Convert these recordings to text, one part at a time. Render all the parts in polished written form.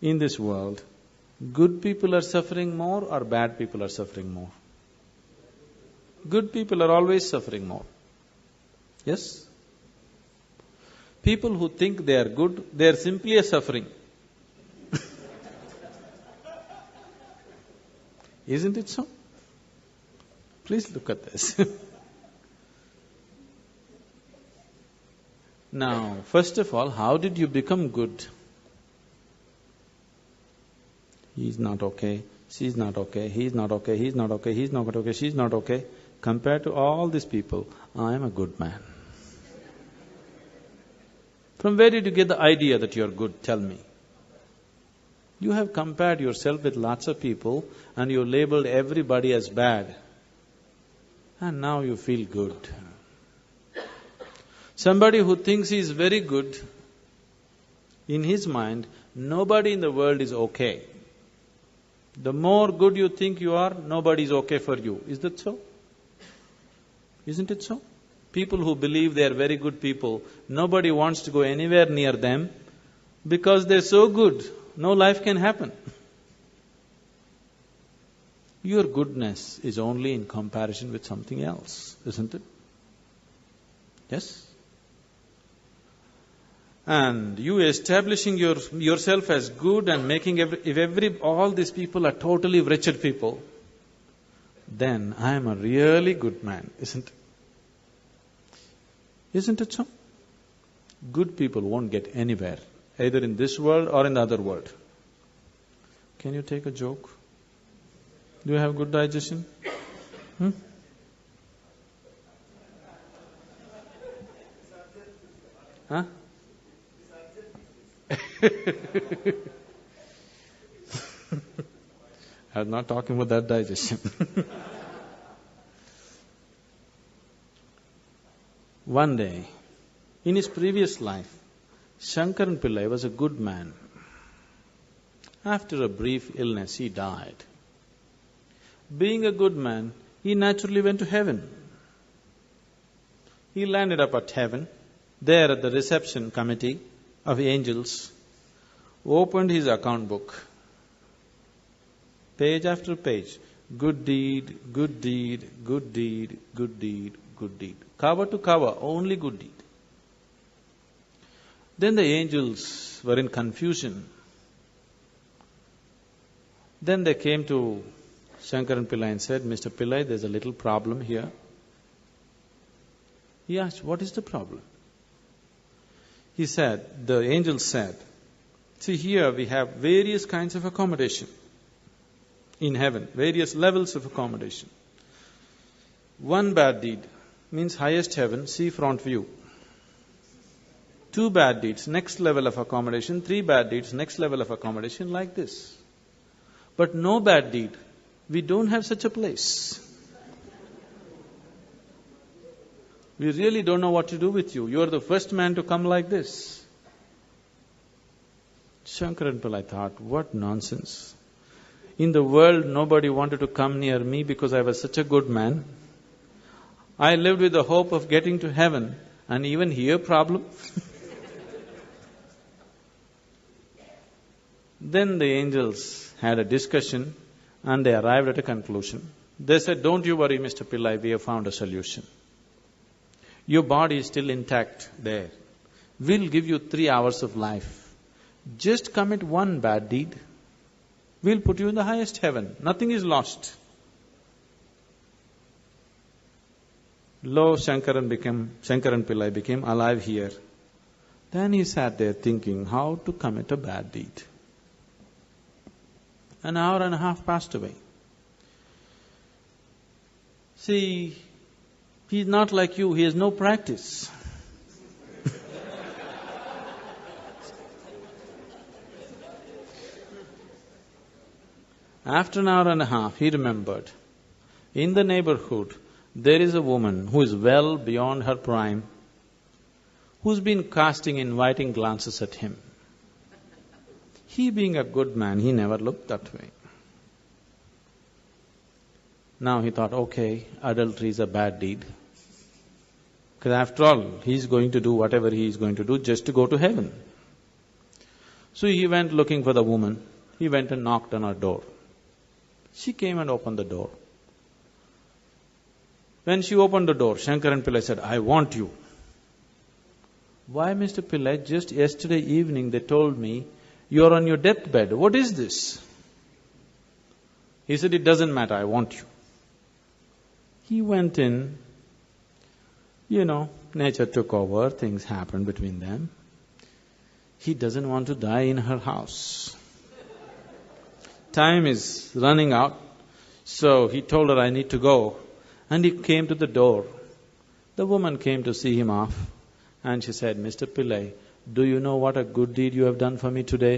in this world, good people are suffering more or bad people are suffering more? Good people are always suffering more. Yes? People who think they are good, they are simply a suffering. Isn't it so? Please look at this. Now, first of all, how did you become good? He's not okay, she's not okay, he's not okay, he's not okay, he's not okay, she's not okay. Compared to all these people, I am a good man. From where did you get the idea that you're good? Tell me. You have compared yourself with lots of people and you labeled everybody as bad. And now you feel good. Somebody who thinks he is very good, in his mind, nobody in the world is okay. The more good you think you are, nobody is okay for you. Is that so? Isn't it so? People who believe they are very good people, nobody wants to go anywhere near them because they're so good, no life can happen. Your goodness is only in comparison with something else, isn't it? Yes? And you establishing yourself as good and making all these people are totally wretched people, then I am a really good man, isn't it? Isn't it so? Good people won't get anywhere, either in this world or in the other world. Can you take a joke? Do you have good digestion? Huh? I'm not talking about that digestion. One day, in his previous life, Shankaran Pillai was a good man. After a brief illness, he died. Being a good man, he naturally went to heaven. He landed up at heaven, there at the reception committee of angels, opened his account book. Page after page, good deed, good deed, good deed, good deed, good deed. Cover to cover, only good deed. Then the angels were in confusion. Then they came to Shankaran Pillai and said, Mr. Pillai, there's a little problem here. He asked, what is the problem? He said, the angels said, see here we have various kinds of accommodation in heaven, various levels of accommodation. One bad deed means highest heaven, sea front view. 2 bad deeds, next level of accommodation. 3 bad deeds, next level of accommodation, like this. But no bad deed. We don't have such a place. We really don't know what to do with you. You are the first man to come like this. Shankaran Pillai thought, what nonsense. In the world, nobody wanted to come near me because I was such a good man. I lived with the hope of getting to heaven, and even here problem. Then the angels had a discussion and they arrived at a conclusion. They said, don't you worry, Mr. Pillai, we have found a solution. Your body is still intact there. We'll give you 3 hours of life. Just commit one bad deed. We'll put you in the highest heaven. Nothing is lost. Lo, Shankaran Pillai became alive here. Then he sat there thinking how to commit a bad deed. An hour and a half passed away. See, he's not like you, he has no practice. After an hour and a half, he remembered, in the neighborhood, there is a woman who is well beyond her prime, who's been casting inviting glances at him. He being a good man, he never looked that way. Now he thought, okay, adultery is a bad deed. Because after all, he's going to do whatever he is going to do just to go to heaven. So he went looking for the woman. He went and knocked on her door. She came and opened the door. When she opened the door, Shankaran Pillai said, "I want you." "Why, Mr. Pillai, just yesterday evening they told me, you're on your deathbed. What is this?" He said, "It doesn't matter, I want you." He went in, nature took over, things happened between them. He doesn't want to die in her house. Time is running out, so he told her, "I need to go." And he came to the door. The woman came to see him off, and she said, "Mr. Pillai, do you know what a good deed you have done for me today?"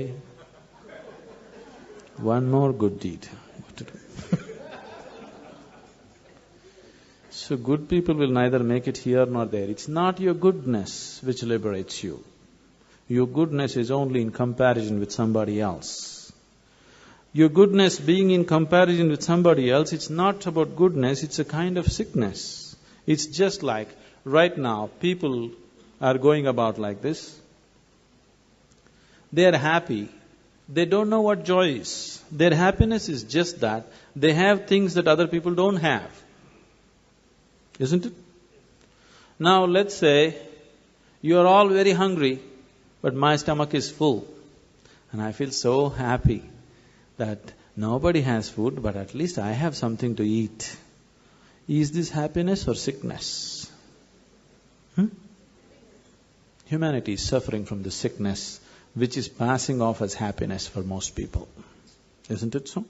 "One more good deed." What to do? So good people will neither make it here nor there. It's not your goodness which liberates you. Your goodness is only in comparison with somebody else. Your goodness being in comparison with somebody else, it's not about goodness, it's a kind of sickness. It's just like, right now, people are going about like this. They are happy. They don't know what joy is. Their happiness is just that they have things that other people don't have. Isn't it? Now let's say you are all very hungry, but my stomach is full, and I feel so happy that nobody has food, but at least I have something to eat. Is this happiness or sickness? Humanity is suffering from the sickness which is passing off as happiness for most people. Isn't it so?